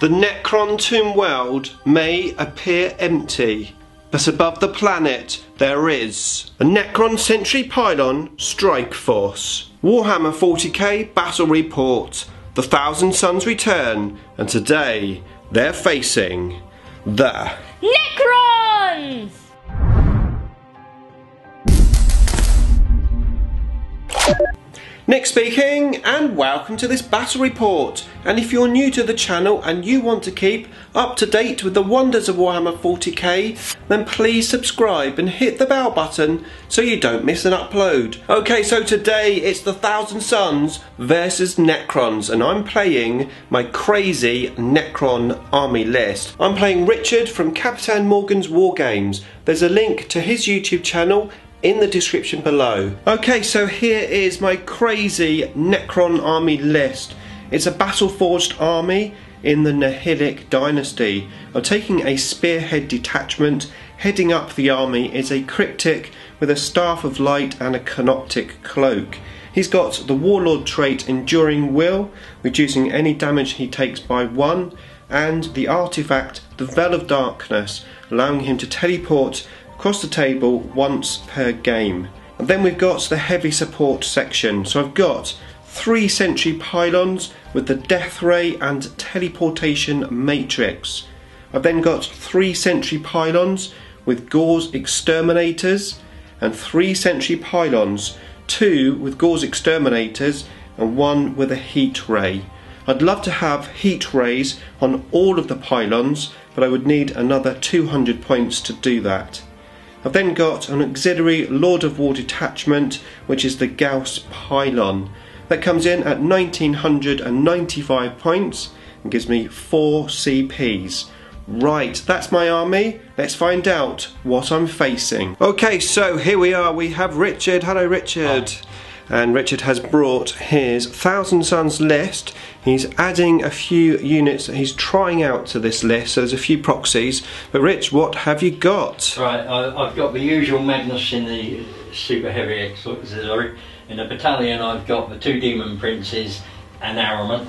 The Necron tomb world may appear empty, but above the planet there is a Necron Sentry Pylon Strike Force. Warhammer 40k Battle Report. The Thousand Suns return, and today they're facing the Necrons! Nick speaking, and welcome to this battle report. And if you're new to the channel and you want to keep up to date with the Wonders of Warhammer 40k, then please subscribe and hit the bell button so you don't miss an upload. Okay, so today it's the Thousand Suns versus Necrons, and I'm playing my Crazy Necron Army List. I'm playing Richard from Captain Morgan's Wargames. There's a link to his YouTube channel in the description below. Okay, so here is my Crazy Necron Army List. It's a battle-forged army in the Nihilic dynasty. I'm taking a spearhead detachment. Heading up the army is a cryptic with a staff of light and a canoptic cloak. He's got the warlord trait Enduring Will, reducing any damage he takes by 1, and the artifact the Veil of Darkness, allowing him to teleport across the table once per game. And then we've got the heavy support section. So I've got 3 Sentry Pylons with the Death Ray and Teleportation Matrix. I've then got 3 Sentry Pylons with Gore's Exterminators, and 3 Sentry Pylons, 2 with Gore's Exterminators and 1 with a Heat Ray. I'd love to have Heat Rays on all of the Pylons, but I would need another 200 points to do that. I've then got an auxiliary Lord of War detachment, which is the Gauss Pylon. That comes in at 1995 points and gives me 4 CPs. Right, that's my army. Let's find out what I'm facing. Okay, so here we are. We have Richard. Hello, Richard. Hi. And Richard has brought his Thousand Suns list. He's adding a few units that he's trying out to this list, so there's a few proxies. But Rich, what have you got? Right, I've got the usual Magnus in the super heavy auxiliary. In the battalion I've got the 2 Demon Princes and Armament.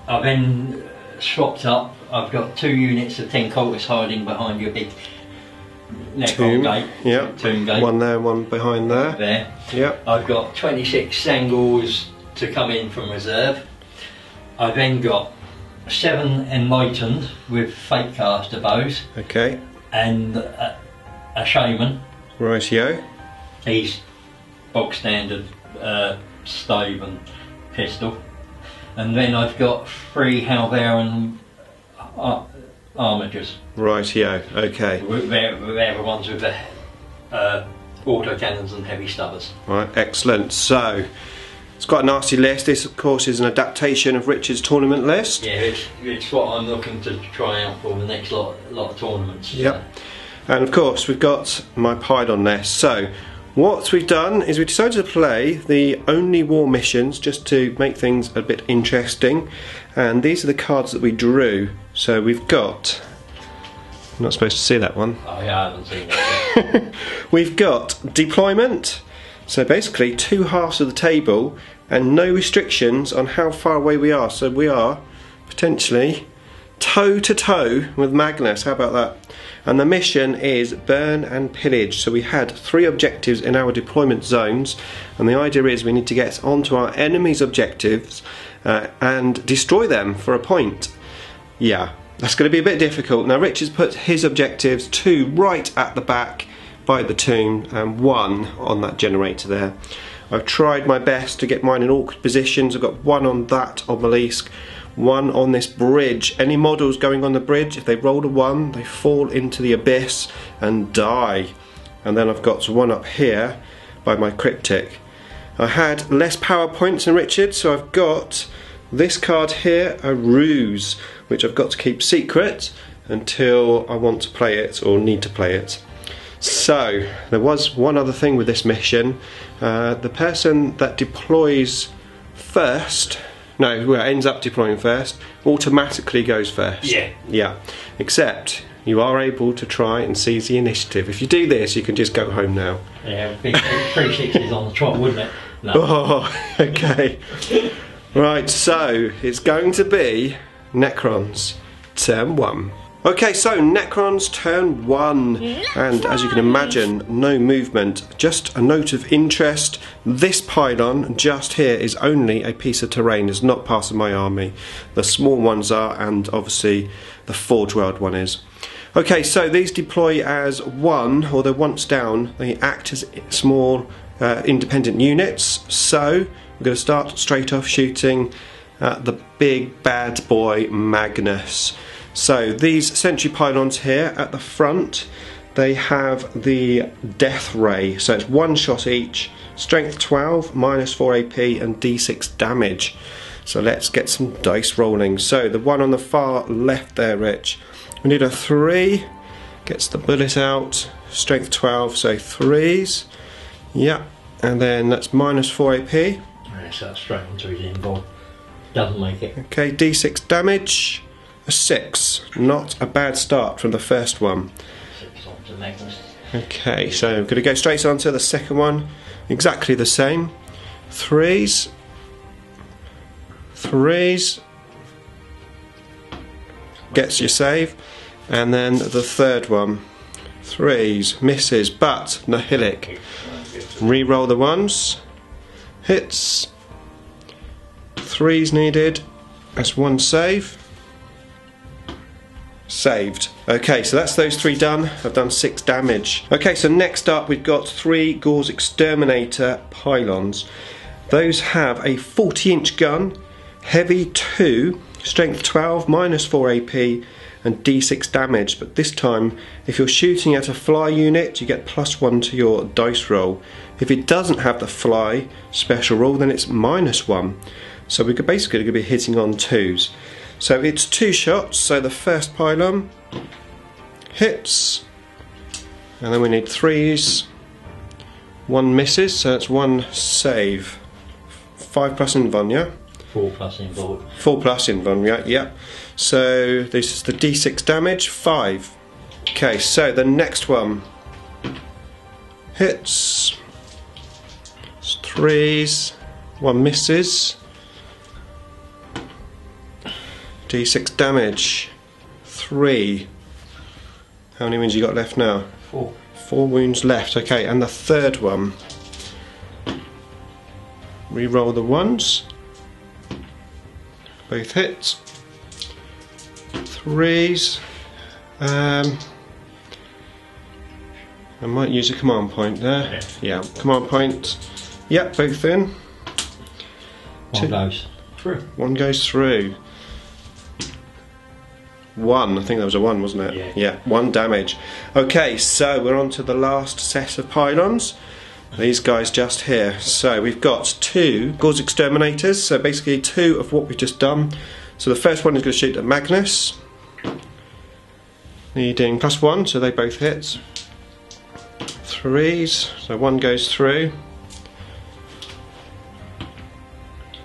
I've then swapped up. I've got 2 units of 10 cultists hiding behind your big Necron gate. Yep. Tomb gate. One there, one behind there. There. Yep. I've got 26 Sangors to come in from reserve. I've then got 7 Enlightened with Fate Caster bows. Okay. And a Shaman. Rightio. He's bog standard stave and pistol. And then I've got 3 Halveran armatures. Rightio, okay. They're the ones with the autocannons and heavy stubbers. Right, excellent. So, it's quite a nasty list. This, of course, is an adaptation of Richard's tournament list. Yeah, it's what I'm looking to try out for the next lot of tournaments. Yep. And of course, we've got my Pylon list. So, what we've done is we decided to play the Only War missions just to make things a bit interesting. And these are the cards that we drew. So we've got... I'm not supposed to see that one. Oh yeah, I haven't seen that yet. We've got Deployment. So basically 2 halves of the table and no restrictions on how far away we are. So we are potentially toe to toe with Magnus. How about that? And the mission is Burn and Pillage. So we had 3 objectives in our deployment zones, and the idea is we need to get onto our enemy's objectives and destroy them for a point. Yeah, that's going to be a bit difficult. Now Rich has put his objectives 2 right at the back by the tomb and 1 on that generator there. I've tried my best to get mine in awkward positions. I've got 1 on that obelisk, 1 on this bridge. Any models going on the bridge, if they roll a 1, they fall into the abyss and die. And then I've got 1 up here by my cryptic. I had less power points than Richard, so I've got this card here, a ruse, which I've got to keep secret until I want to play it or need to play it. So there was one other thing with this mission. The person that deploys first, ends up deploying first, automatically goes first. Yeah. Except you are able to try and seize the initiative. If you do this, you can just go home now. Yeah, big 360s on the trot, wouldn't it? No. Oh, okay. Right, so it's going to be Necrons turn 1. Okay, so Necrons turn 1, and as you can imagine, no movement. Just a note of interest, this pylon just here is only a piece of terrain, it's not part of my army. The small ones are, and obviously the Forge World one is. Okay, so these deploy as one, or they're once down, they act as small independent units. So we're going to start straight off shooting at the big bad boy Magnus. So these sentry pylons here at the front, they have the death ray, so it's one shot each, strength 12, minus 4 AP and d6 damage. So let's get some dice rolling. So the one on the far left there, Rich, we need a 3, gets the bullet out, strength 12, so 3s, yeah, and then that's minus 4 AP. Right, so that's straight onto his inboard, doesn't make it. Okay, d6 damage. A 6, not a bad start from the first one. 6 onto Magnus. Okay, so I'm going to go straight on to the second one, exactly the same. 3s, 3s, gets your save, and then the third one, 3s, misses, but Nihilic. Re-roll the ones, hits, 3s needed, that's 1 save. Saved. Okay, so that's those 3 done. I've done 6 damage. Okay, so next up we've got 3 Gauls Exterminator Pylons. Those have a 40-inch gun, heavy 2, strength 12, minus 4 AP and d6 damage, but this time if you're shooting at a fly unit you get +1 to your dice roll. If it doesn't have the fly special roll then it's -1. So we're basically going to be hitting on 2s. So it's 2 shots, so the first pylon hits, and then we need 3s, 1 misses, so that's 1 save. 5 plus invuln, yeah? 4 plus invuln. 4 plus invuln, yeah, yeah. So this is the d6 damage, 5. Okay, so the next one hits, it's 3s, 1 misses. D6 damage, 3. How many wounds you got left now? 4. 4 wounds left, okay, and the third one. Re-roll the ones. Both hits. 3s. I might use a command point there. Yeah, command point. Yep, both in. One goes through. 1 goes through. 1, I think that was a 1, wasn't it? Yeah. Yeah, 1 damage. Okay, so we're on to the last set of pylons. These guys just here. So we've got 2 Gauls Exterminators, so basically 2 of what we've just done. So the first one is going to shoot at Magnus, needing +1, so they both hit. 3s, so 1 goes through.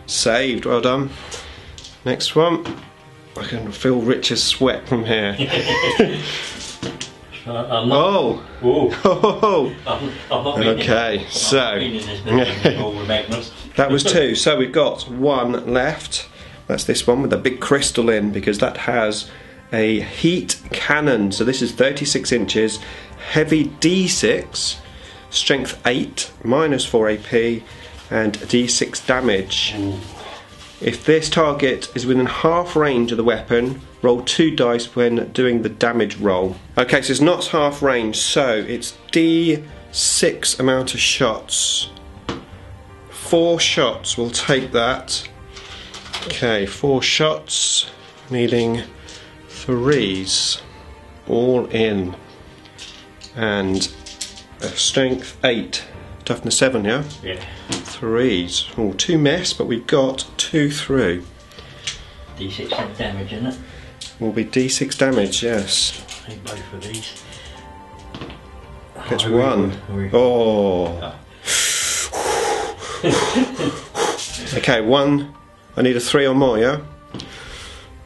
Saved, well done. Next one. I can feel Richard's sweat from here. I'm not, oh! Oh! I'm not okay, so that was 2. So we've got 1 left. That's this one with the big crystal in, because that has a heat cannon. So this is 36 inches, heavy d6, strength 8, minus 4 AP, and d6 damage. Ooh. If this target is within half range of the weapon, roll 2 dice when doing the damage roll. Okay, so it's not half range, so it's d6 amount of shots. 4 shots, we'll take that. Okay, 4 shots, needing 3s, all in. And a strength 8, toughness 7, yeah? Yeah. 3s. Oh, 2 miss, but we've got 2 through. D6 damage, isn't it? Will be d6 damage, yes. I think both of these. Gets 1. Oh. Okay, 1. I need a 3 or more, yeah?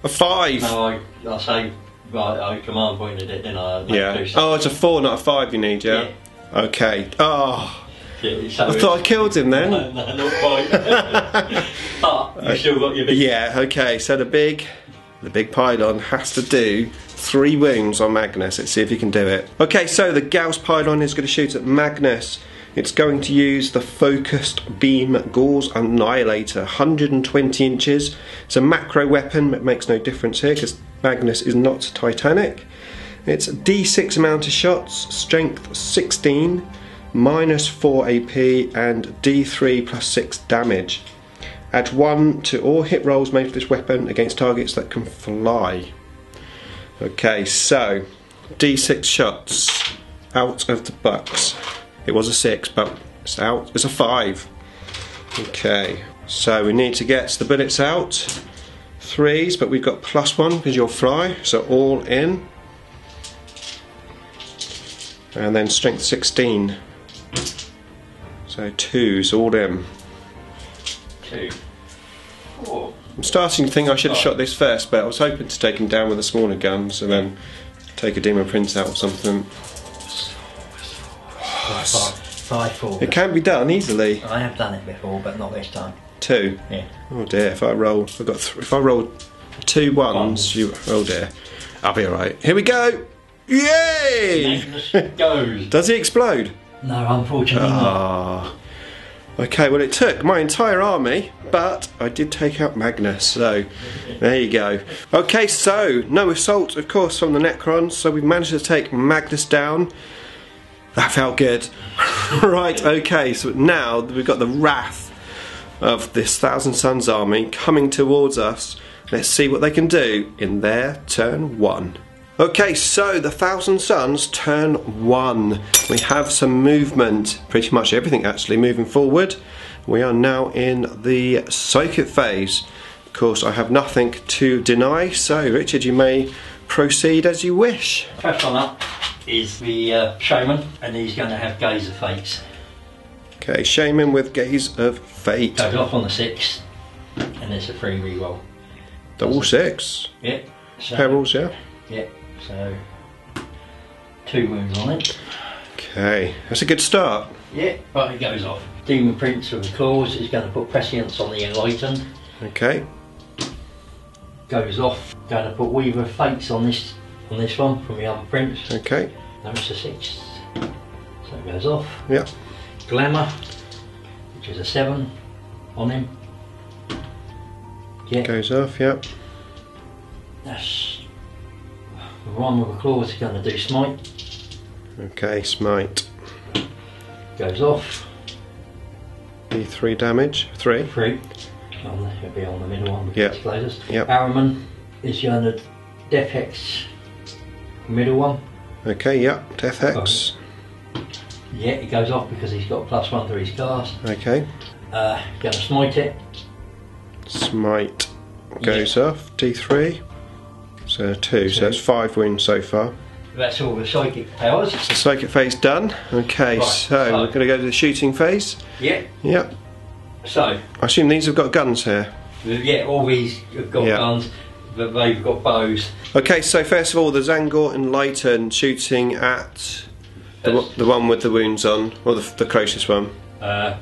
A 5. No, I say, right, I command pointed it, didn't I? Yeah. Oh, it's a 4, not a 5 you need, yeah? Okay. Oh. Yeah, so I thought I killed him then. No, not quite. But you've still got your big... Yeah, okay, so the big pylon has to do 3 wounds on Magnus. Let's see if he can do it. Okay, so the Gauss pylon is going to shoot at Magnus. It's going to use the focused beam Gauss Annihilator, 120 inches. It's a macro weapon, it makes no difference here because Magnus is not Titanic. It's D6 amount of shots, strength 16, -4 AP and D3 +6 damage. Add 1 to all hit rolls made with this weapon against targets that can fly. Okay, so D6 shots out of the box. It was a 6, but it's out. It's a 5. Okay, so we need to get the bullets out. 3s, but we've got +1 because you'll fly, so all in. And then strength 16. So 2s, all in. 2, 4. I'm starting to think I should have shot this first, but I was hoping to take him down with a smaller gun, so then take a Demon Prince out or something. 5, 4. It can be done easily. I have done it before, but not this time. 2. Yeah. Oh dear! If I roll 2 1s, you. Oh dear! I'll be alright. Here we go! Yay! Magnus goes. Does he explode? No, unfortunately not. Ah. Okay, well it took my entire army, but I did take out Magnus, so there you go. Okay, so no assault, of course, from the Necrons, so we've managed to take Magnus down. That felt good. Right, okay, so now we've got the wrath of this Thousand Suns army coming towards us. Let's see what they can do in their turn 1. Okay, so the Thousand Suns turn 1. We have some movement, pretty much everything actually moving forward. We are now in the psychic phase. Of course, I have nothing to deny, so Richard, you may proceed as you wish. First one up is the Shaman, and he's going to have Gaze of Fates. Okay, Shaman with Gaze of Fate. Goes off on the 6, and it's a free reroll. Double 6. Yeah. So, Perils, yeah. Yeah. So 2 wounds on it. Okay, that's a good start. Yeah, but it goes off. Demon Prince with the claws is going to put prescience on the Enlightened. Okay. Goes off. Going to put Weaver of Fates on this one from the other prince. Okay. No, it's a 6. So it goes off. Yeah. Glamour, which is a 7 on him. Yeah. Goes off, yeah. That's the one with the claws is going to do Smite. Okay, Smite. Goes off. D3 damage. 3. 3. It'll be on the middle one. Yeah. Yep. Araman is going to Death Hex middle one. Okay, yeah. Death Hex. Yeah, it goes off because he's got +1 to his cast. Okay. Going to smite it. Smite goes off. D3. So 2. So that's 5 wounds so far. That's all the psychic powers. So psychic phase done. Okay, Right, so we're going to go to the shooting phase. Yeah. Yep. So. I assume these have got guns here. Yeah, all these have got guns, but they've got bows. Okay, so first of all, the Zangor Enlightened shooting at the one with the wounds on, or the closest one. The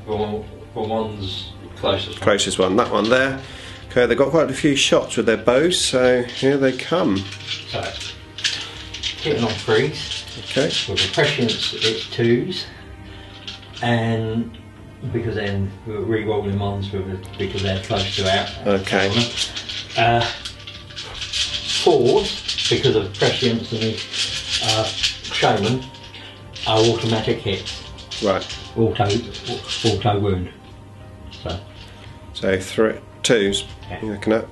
one's closest. Closest one, that one there. Okay, they've got quite a few shots with their bows, so here they come. So, hitting on 3s. Okay. With the prescience, it's 2s, and because then we're re-rolling ones because they're close to out. Okay. 4s because of prescience and the Shaman are automatic hits. Right. Auto wound. So 2s. Yeah. You reckon that?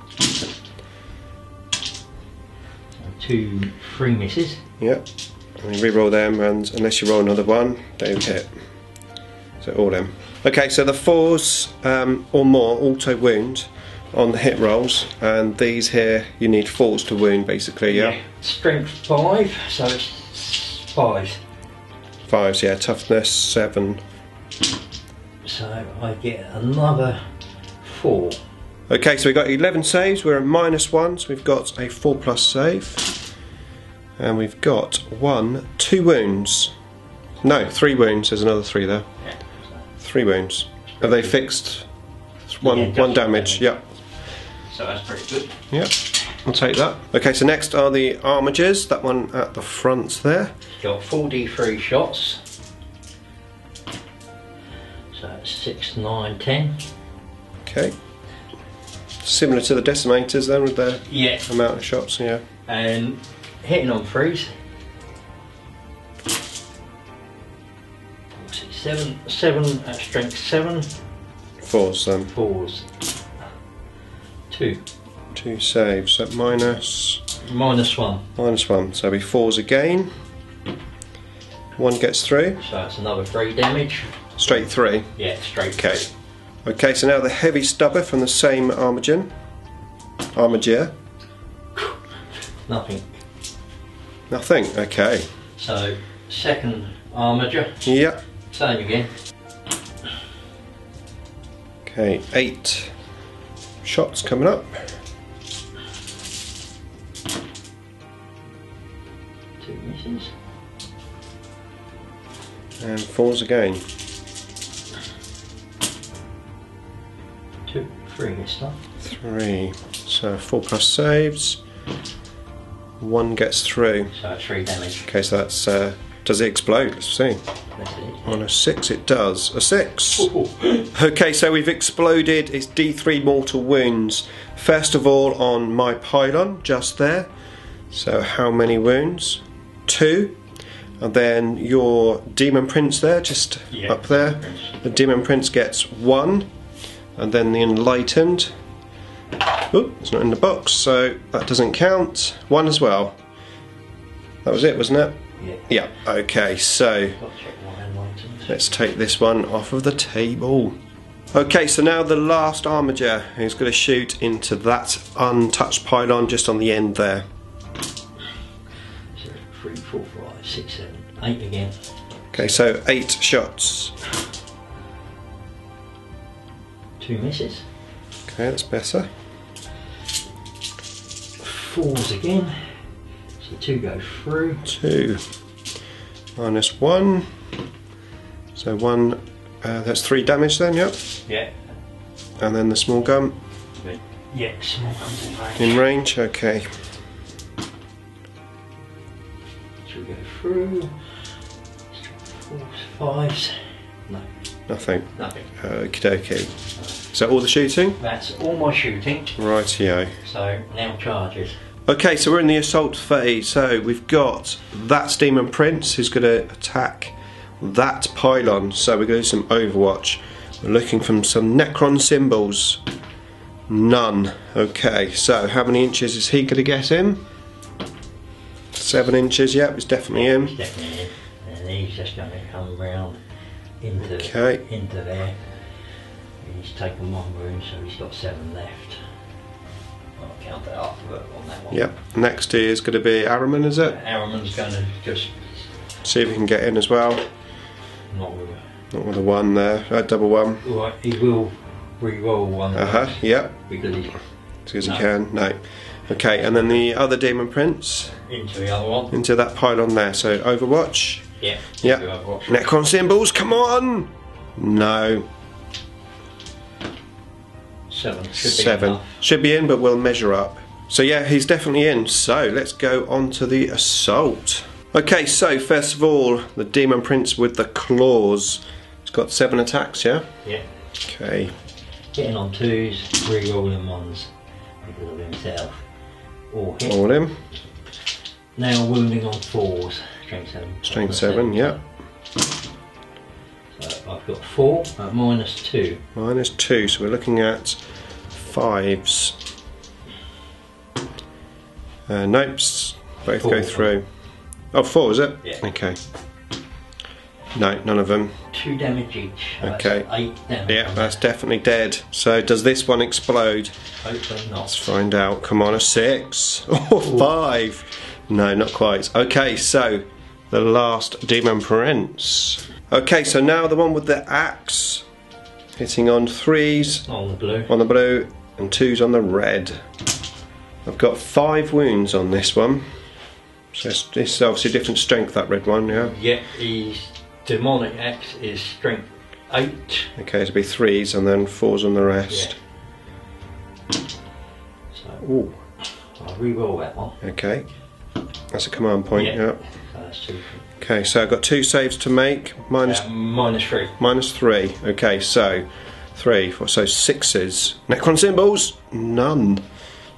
2 3 misses. Yep. And you re-roll them, and unless you roll another one, they hit. So all them. Okay, so the 4s or more auto wound on the hit rolls, and these here you need 4s to wound basically, yeah? Strength 5, so it's 5s. 5s, yeah. Toughness 7. So I get another 4. Okay, so we've got 11 saves, we're at -1, so we've got a 4+ save. And we've got 2 wounds. No, 3 wounds, there's another 3 there. Yeah. 3 wounds. Are they fixed? It's one damage. Yep. So that's pretty good. Yep. I'll take that. Okay, so next are the armigers. That one at the front there. Got 4d3 shots. So that's 6, 9, 10. Okay. Similar to the decimators then with their amount of shots, yeah. And hitting on 3s. 7 at strength 7. 4s then. 4s. 2. 2 saves at minus. -1. -1. So it'll be 4s again. 1 gets through. So that's another 3 damage. Straight 3. Yeah, straight. Okay. Okay, so now the heavy stubber from the same armiger. Nothing. Nothing. Okay. So second armiger. Yep. Same again. Okay, 8 shots coming up. 2 misses. And 4s again. 2, 3 this time. 3. So 4 plus saves. 1 gets through. So that's 3 damage. Okay, so that's does it explode? Let's see. That's it. On a 6 it does. A 6. Okay, so we've exploded its D3 mortal wounds. First of all on my pylon, just there. So how many wounds? 2. And then your Demon Prince there, just up there. The Demon Prince gets 1. And then the Enlightened. Oh, it's not in the box, so that doesn't count. 1 as well. That was it, wasn't it? Yeah. Yeah, okay, so let's take this one off of the table. Okay, so now the last armiger who's going to shoot into that untouched pylon just on the end there. So 3, 4, 5, 6, 7, 8 again. Okay, so 8 shots. 2 misses. Okay, that's better. 4s again. So 2 go through. 2. -1. So 1, that's 3 damage then, yep. Yeah. And then the small gun. Yeah, small guns in range. In range, okay. 2 go through. 4s, 5s. No. Nothing. Nothing. Okie dokie. Is that all the shooting? That's all my shooting. Rightio. So now charges. Okay, so we're in the assault phase. So we've got that Demon Prince who's going to attack that pylon. So we're going to do some Overwatch. We're looking for some Necron symbols. None. Okay, so how many inches is he going to get in? 7 inches, yep, it's definitely in. He's definitely in. And he's just going to come round into there. He's taken 1 wound, so he's got 7 left. I'll count that up on that one. Yep. Next is going to be Araman, is it? Araman's going to just see if he can get in as well. Not with a 1 there. Double 1. Right, he will re-roll 1. Yep. Because he can. No. Okay, and then the other Demon Prince. Into the other one. Into that pylon there. So Overwatch. Yeah. Yep. Necron symbols. Come on. No. 7. 7. Should be in, but we'll measure up. So yeah, he's definitely in. So let's go on to the assault. Okay, so first of all, the Demon Prince with the claws. He's got 7 attacks, yeah? Yeah. Okay. Getting on 2s, re-rolling 1s because of himself. All hit. All in. Now wounding on 4s. Strength 7. Strength 7, yeah. So I've got 4 at -2. -2, so we're looking at 5s. Nope, both 4. Go through. Oh, 4 is it? Yeah. Okay. No, none of them. 2 damage each. So okay. That's 8 damage. Yeah, that's definitely dead. So does this one explode? Hopefully not. Let's find out. Come on, a 6 or 5. No, not quite. Okay, so the last Demon Prince. Okay, so now the one with the axe, hitting on 3s on the blue, and 2s on the red. I've got 5 wounds on this one. So it's obviously different strength, that red one, yeah. Yeah, his demonic axe is strength 8. Okay, it'll be 3s and then 4s on the rest. Yeah. So, ooh. I'll re-roll that one. Okay, that's a command point, yeah. So that's 2. Okay, so I've got 2 saves to make. -3. -3. Okay, so 3, 4, so 6s. Necron symbols, none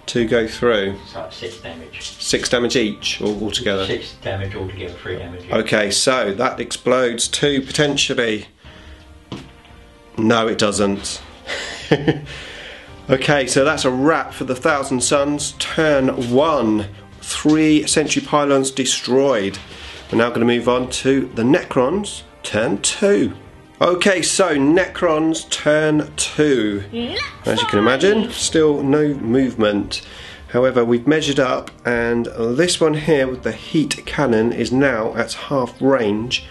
to go through. So that's 6 damage. 6 damage each, altogether. 6 damage altogether, 3 damage. Okay, so that explodes 2 potentially. No, it doesn't. Okay, so that's a wrap for the Thousand Suns. Turn 1, 3 Sentry Pylons destroyed. We're now going to move on to the Necrons. Turn 2. Okay, so Necrons turn 2. As you can imagine, still no movement. However, we've measured up, and this one here with the heat cannon is now at half range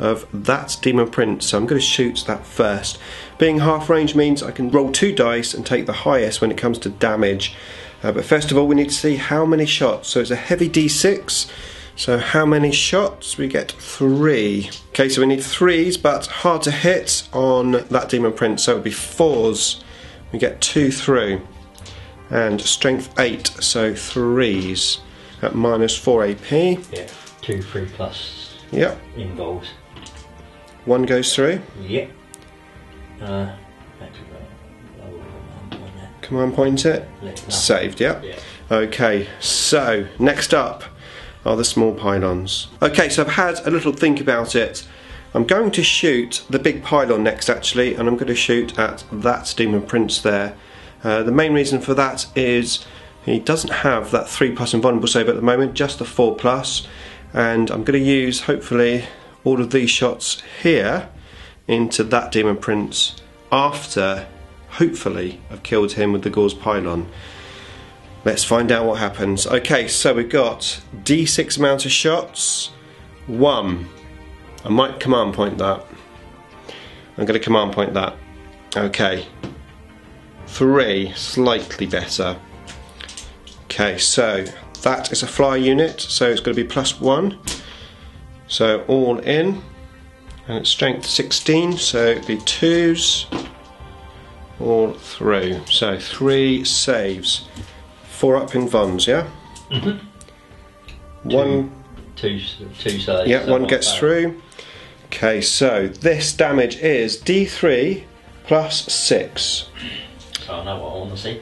of that Demon Prince. So I'm going to shoot that first. Being half range means I can roll 2 dice and take the highest when it comes to damage. But first of all, we need to see how many shots. So it's a heavy D6. So how many shots? We get 3. Okay, so we need 3s, but hard to hit on that Demon Prince. So it would be 4s. We get 2 through. And strength 8, so 3s at -4 AP. Yeah, 2, 3 plus. Yep. Involves. 1 goes through. Yep. Command point it. Saved, yep. Yeah. Okay, so next up are the small pylons. Okay, so I've had a little think about it. I'm going to shoot the big pylon next actually, and I'm going to shoot at that Demon Prince there. The main reason for that is he doesn't have that 3+ invulnerable save at the moment, just the 4+, and I'm going to use hopefully all of these shots here into that Demon Prince after hopefully I've killed him with the Gauze Pylon. Let's find out what happens. Okay, so we've got D6 amount of shots. 1. I might command point that. I'm going to command point that. Okay. 3, slightly better. Okay, so that is a fly unit, so it's going to be +1. So all in, and it's strength 16, so it'd be 2s all through. So 3 saves. 4 up in Vons, yeah? Mhm. 2 saves. Yeah, 1 gets through. Okay, so this damage is D3 plus 6. So I know what I want to see.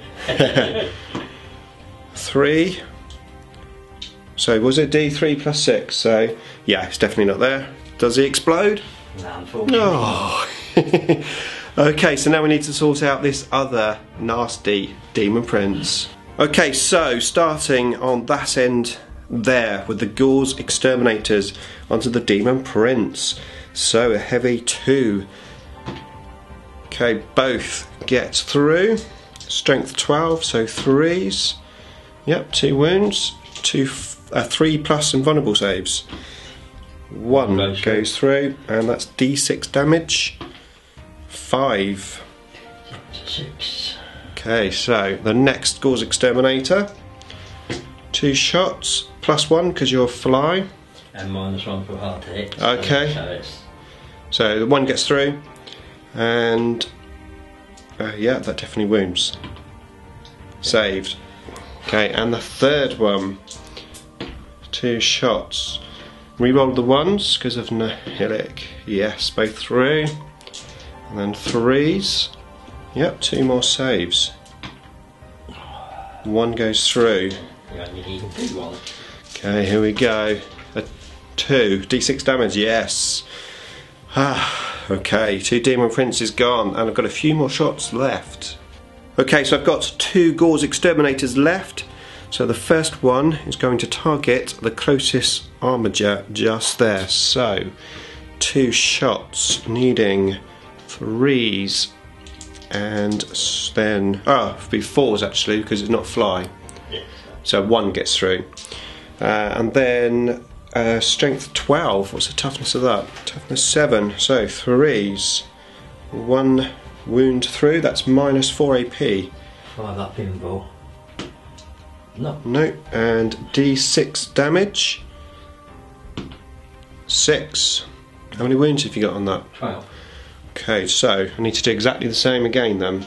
3. So was it D3 plus 6? So yeah, it's definitely not there. Does he explode? No, unfortunately. No. Okay, so now we need to sort out this other nasty Demon Prince. Okay, so starting on that end there with the Gauze Exterminators onto the Demon Prince. So a heavy 2. Okay, both get through. Strength 12, so 3s. Yep, 2 wounds. 3+ invulnerable saves. 1 goes through, and that's D6 damage. 5. 6. Okay, so the next Gauze Exterminator. 2 shots, +1 because you're a fly. And -1 for hard to hit. Okay. So 1 gets through, and yeah, that definitely wounds. Saved. Okay, and the third one. 2 shots. Rerolled the 1s because of Nihilic. Yes, both through. And then 3s. Yep, 2 more saves. 1 goes through. You only need 1. Okay, here we go. A 2. D6 damage, yes. Okay, 2 Demon Princes gone, and I've got a few more shots left. Okay, so I've got 2 Gauze Exterminators left. So the first one is going to target the closest armature just there. So 2 shots, needing 3s, and then it'd be 4s actually because it's not fly. Yes. So 1 gets through, and then strength 12. What's the toughness of that? Toughness 7. So 3s, 1 wound through. That's -4 AP. 5 up invul. No. No, and D6 damage. 6. How many wounds have you got on that? 12. Okay, so I need to do exactly the same again then.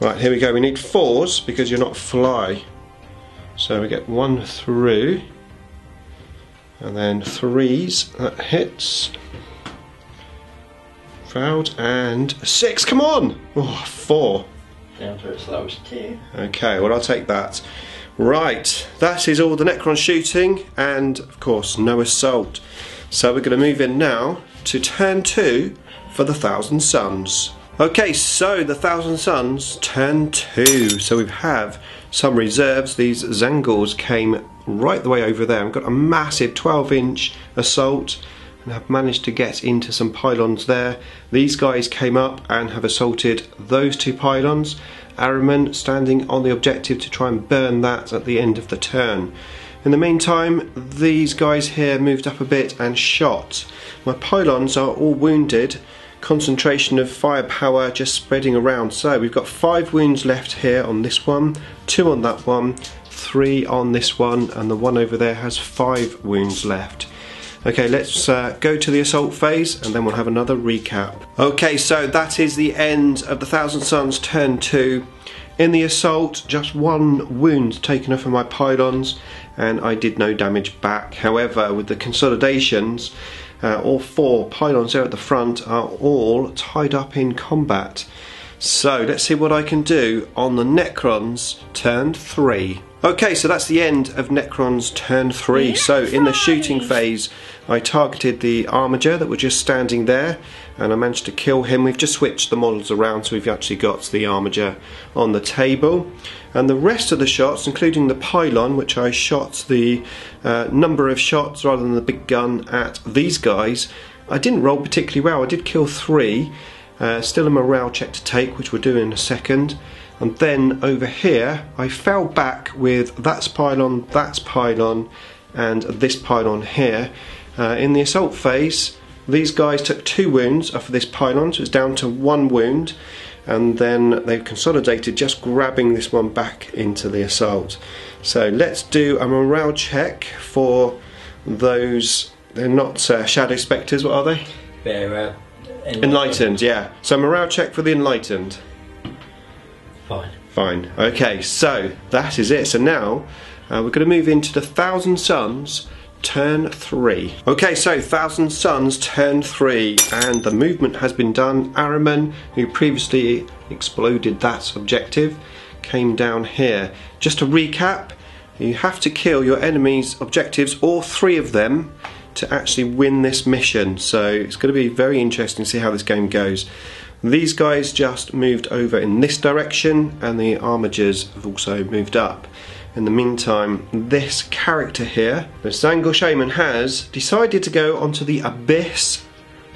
Right, here we go. We need 4s because you're not fly. So we get 1 through, and then 3s, that hits. Failed, and 6, come on! Oh, 4. Down to its lowest 2. Okay, well I'll take that. Right, that is all the Necron shooting, and of course no assault. So we're going to move in now to turn 2 for the Thousand Suns. Okay, so the Thousand Suns, turn 2. So we have some reserves. These Zangors came right the way over there. We've got a massive 12-inch assault and have managed to get into some pylons there. These guys came up and have assaulted those 2 pylons. Ahriman standing on the objective to try and burn that at the end of the turn. In the meantime, these guys here moved up a bit and shot. My pylons are all wounded. Concentration of firepower just spreading around. So we've got 5 wounds left here on this one, 2 on that one, 3 on this one, and the one over there has 5 wounds left. Okay, let's go to the assault phase and then we'll have another recap. Okay, so that is the end of the Thousand Suns turn 2. In the assault, just 1 wound taken off of my pylons and I did no damage back. However, with the consolidations, all 4 pylons there at the front are all tied up in combat. So let's see what I can do on the Necrons turn 3. Okay, so that's the end of Necrons turn 3. So in the shooting phase, I targeted the Armiger that were just standing there and I managed to kill him. We've just switched the models around, so we've actually got the Armiger on the table. And the rest of the shots, including the pylon, which I shot the number of shots rather than the big gun at these guys, I didn't roll particularly well. I did kill 3. Still a morale check to take, which we'll do in a second. And then over here, I fell back with that's pylon, and this pylon here. In the assault phase, these guys took 2 wounds off of this pylon, so it's down to 1 wound. And then they've consolidated, just grabbing this one back into the assault. So let's do a morale check for those. They're not Shadow Spectres, what are they? They're Enlightened, yeah. So morale check for the Enlightened. Fine. Fine. Okay, so that is it. So now we're going to move into the Thousand Suns turn 3. Okay, so Thousand Suns turn 3, and the movement has been done. Ahriman, who previously exploded that objective, came down here. Just to recap, you have to kill your enemy's objectives, all 3 of them, to actually win this mission. So it's going to be very interesting to see how this game goes. These guys just moved over in this direction, and the Armigers have also moved up. In the meantime, this character here, the Zangor Shaman, has decided to go onto the Abyss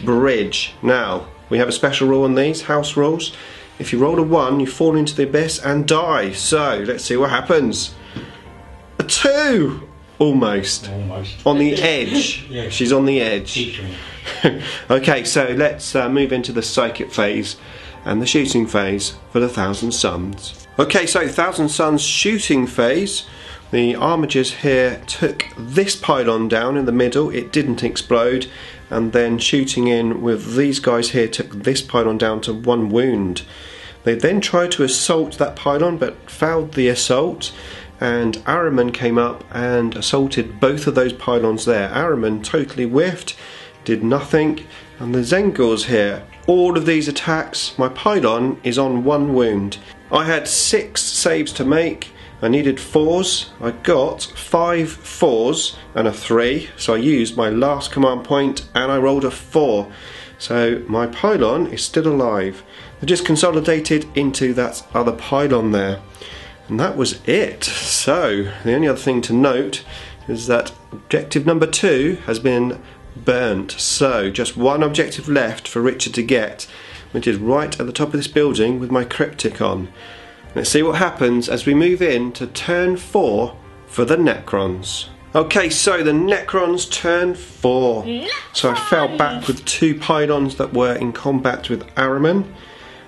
Bridge. Now, we have a special rule on these, house rules. If you roll a 1, you fall into the Abyss and die. So, let's see what happens. A 2! Almost. On the edge. Yeah. She's on the edge. Okay, so let's move into the psychic phase and the shooting phase for the Thousand Suns. Okay, so Thousand Suns shooting phase. The Armigers here took this pylon down in the middle, it didn't explode, and then shooting in with these guys here took this pylon down to 1 wound. They then tried to assault that pylon but failed the assault, and Ahriman came up and assaulted both of those pylons there. Ahriman totally whiffed, did nothing, and the Zangors here, all of these attacks, my pylon is on 1 wound. I had 6 saves to make. I needed 4s. I got 5 4s and a 3, so I used my last command point and I rolled a 4. So my pylon is still alive. I just consolidated into that other pylon there. And that was it. So the only other thing to note is that objective number 2 has been burnt. So just 1 objective left for Richard to get, which is right at the top of this building with my cryptic on. Let's see what happens as we move in to turn 4 for the Necrons. Okay, so the Necrons turn 4. So I fell back with 2 pylons that were in combat with Ahriman,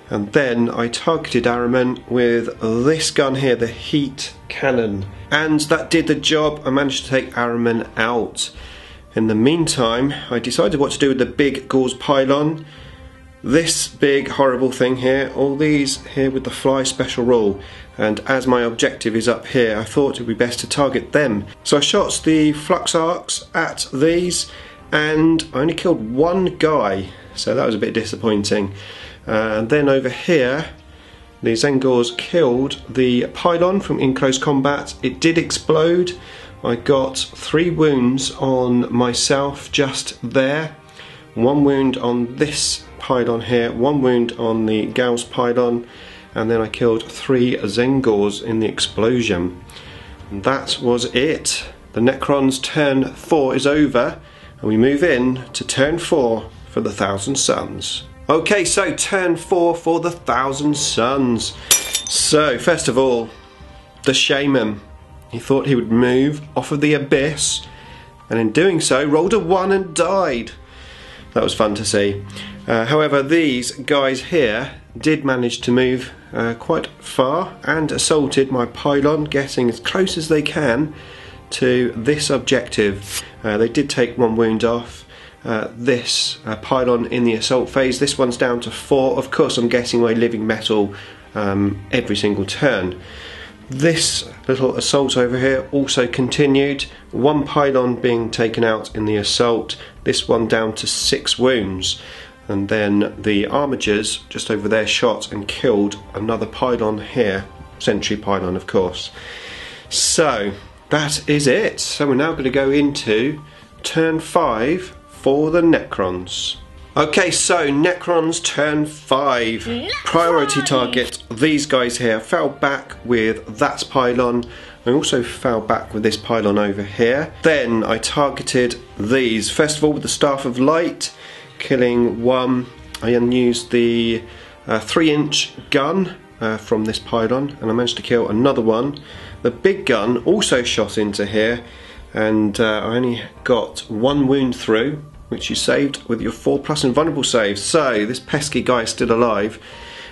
and then I targeted Ahriman with this gun here, the heat cannon, and that did the job. I managed to take Ahriman out. In the meantime, I decided what to do with the big Gauze pylon. this big horrible thing here, all these here with the fly special rule, and as my objective is up here I thought it would be best to target them. So I shot the flux arcs at these and I only killed one guy, so that was a bit disappointing. And then over here the Zengors killed the pylon from in close combat. It did explode. I got 3 wounds on myself just there. 1 wound on this pylon here, 1 wound on the Gauss pylon, and then I killed 3 Zengors in the explosion. And that was it. The Necron's turn 4 is over, and we move in to turn 4 for the Thousand Suns. Okay, so turn 4 for the Thousand Suns. So first of all, the Shaman. He thought he would move off of the abyss, and in doing so rolled a 1 and died. That was fun to see. However, these guys here did manage to move quite far and assaulted my pylon, getting as close as they can to this objective. They did take 1 wound off. This pylon in the assault phase, this one's down to 4. Of course I'm getting my living metal every single turn. This little assault over here also continued, 1 pylon being taken out in the assault, this one down to 6 wounds, and then the armigers just over there shot and killed another pylon here, sentry pylon of course. So that is it. So we're now going to go into turn 5 for the Necrons. Okay, so Necrons turn 5. Priority target, these guys here. Fell back with that pylon. I also fell back with this pylon over here. Then I targeted these. First of all with the Staff of Light, killing 1. I unused the 3-inch gun from this pylon, and I managed to kill another one. The big gun also shot into here, and I only got 1 wound through, which you saved with your 4+ invulnerable saves. So this pesky guy is still alive.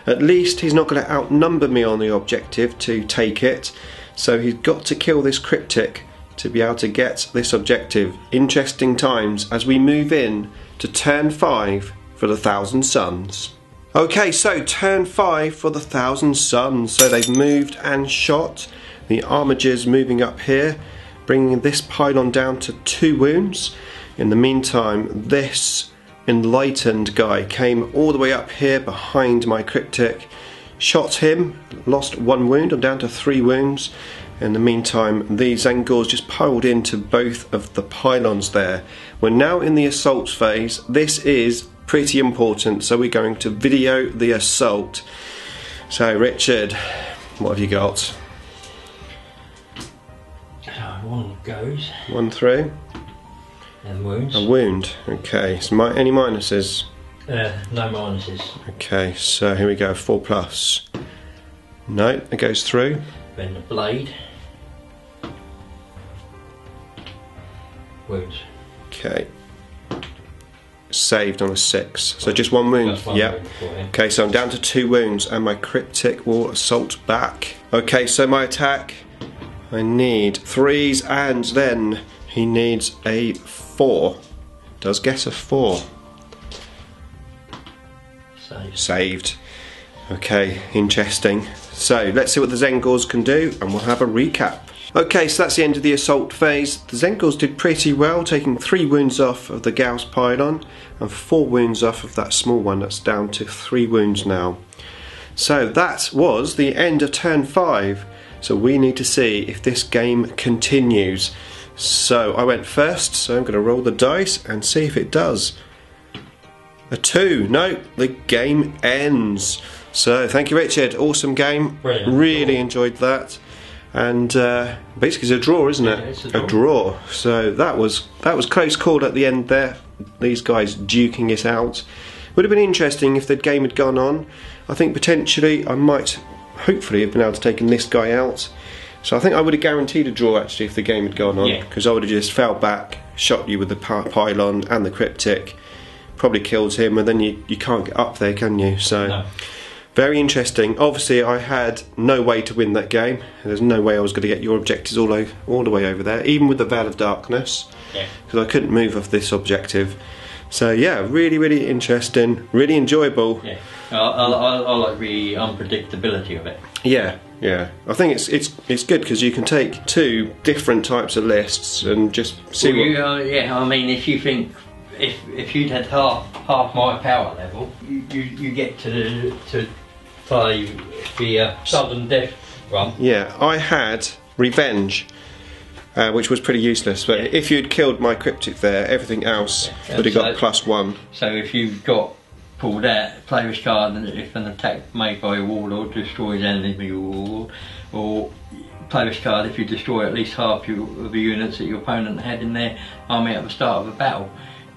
At least he's not going to outnumber me on the objective to take it, so he's got to kill this cryptic to be able to get this objective. Interesting times as we move in to turn 5 for the Thousand Suns. Okay, so turn 5 for the Thousand Suns. So they've moved and shot. The armigers moving up here, bringing this pylon down to 2 wounds. In the meantime, this enlightened guy came all the way up here behind my cryptic, shot him, lost 1 wound, I'm down to 3 wounds. In the meantime, the Zengors just piled into both of the pylons there. We're now in the assault phase. This is pretty important, so we're going to video the assault. So Richard, what have you got? 1 goes. 1 through. And wounds. A wound. Okay. So any minuses? No minuses. Okay. So here we go. 4+. No, it goes through. Then the blade. Wounds. Okay. Saved on a 6. So just 1 wound. Yep. Okay. So I'm down to 2 wounds, and my cryptic will assault back. Okay. So my attack. I need 3s, and then he needs a 4. Does get a 4. Saved. Okay, interesting. So let's see what the Zengors can do, and we'll have a recap. Okay, so that's the end of the assault phase. The Zengors did pretty well, taking 3 wounds off of the Gauss pylon and 4 wounds off of that small one. That's down to 3 wounds now. So that was the end of turn 5. So we need to see if this game continues. So I went first, so I'm going to roll the dice and see if it does. A 2. No, the game ends. So thank you, Richard. Awesome game. Brilliant. Really enjoyed that. And basically it's a draw, isn't it? Yeah, it's a draw. So that was close call at the end there. These guys duking it out. Would have been interesting if the game had gone on. I think potentially I might hopefully have been able to take this guy out. So I think I would have guaranteed a draw actually if the game had gone on, because I would have just fell back, shot you with the pylon and the cryptic, probably killed him, and then you can't get up there, can you? So no. Very interesting. Obviously I had no way to win that game. There's no way I was going to get your objectives all the way over there, even with the Veil of Darkness, because I couldn't move off this objective. So yeah, really interesting, really enjoyable. Yeah, I like the unpredictability of it. Yeah, yeah. I think it's good because you can take 2 different types of lists and just see yeah, I mean, if you think if you'd had half my power level, you get to play the Sudden Death run. Yeah, I had Revenge, which was pretty useless, but if you'd killed my Cryptic there, everything else would have got +1. So if you've got pulled out, play this card, and if an attack made by a warlord destroys enemy warlord, or play this card if you destroy at least half of the units that your opponent had in their army at the start of a battle.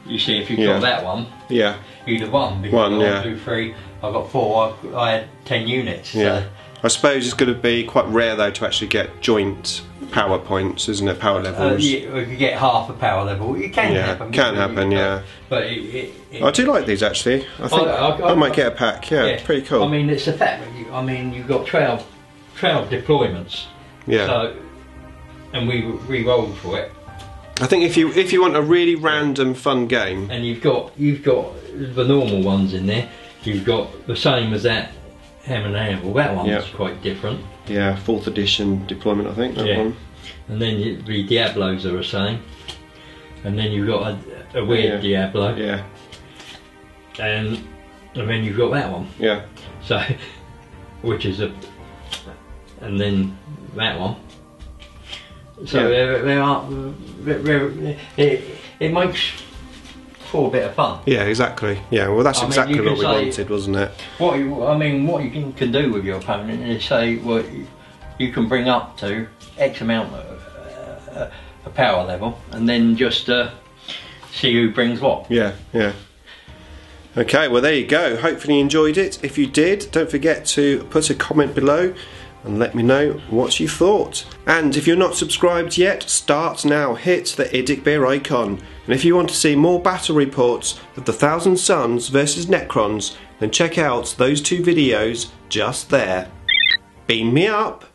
You see, if you got that one, you'd have won. Because 1, 2, 3, I got 4, I had 10 units. Yeah. So. I suppose it's going to be quite rare though to actually get joint power points, isn't it? Power levels. Yeah, if you get half a power level, it can happen. Can happen, yeah. But I do like these actually. I think I might get a pack. Yeah, it's pretty cool. I mean, it's the fact that I mean, you've got 12 deployments. Yeah. So, and we re-rolled for it. I think if you want a really random fun game, and you've got the normal ones in there. You've got the same as that Ham and Anvil. That one's quite different. Yeah, 4th edition deployment, I think. That one. And then the Diablos are the same. And then you've got a weird Diablo. Yeah. And then you've got that one. Yeah. So, which is and then that one. So it makes for a bit of fun. Yeah, exactly. Yeah, well, that's exactly what we wanted, wasn't it? What you can do with your opponent is say, well, you can bring up to X amount of a power level, and then just see who brings what. Yeah, yeah. Okay, well there you go. Hopefully you enjoyed it. If you did, don't forget to put a comment below and let me know what you thought. And if you're not subscribed yet, start now. Hit the Edic Bear icon. And if you want to see more battle reports of the Thousand Suns versus Necrons, then check out those 2 videos just there. Beam me up!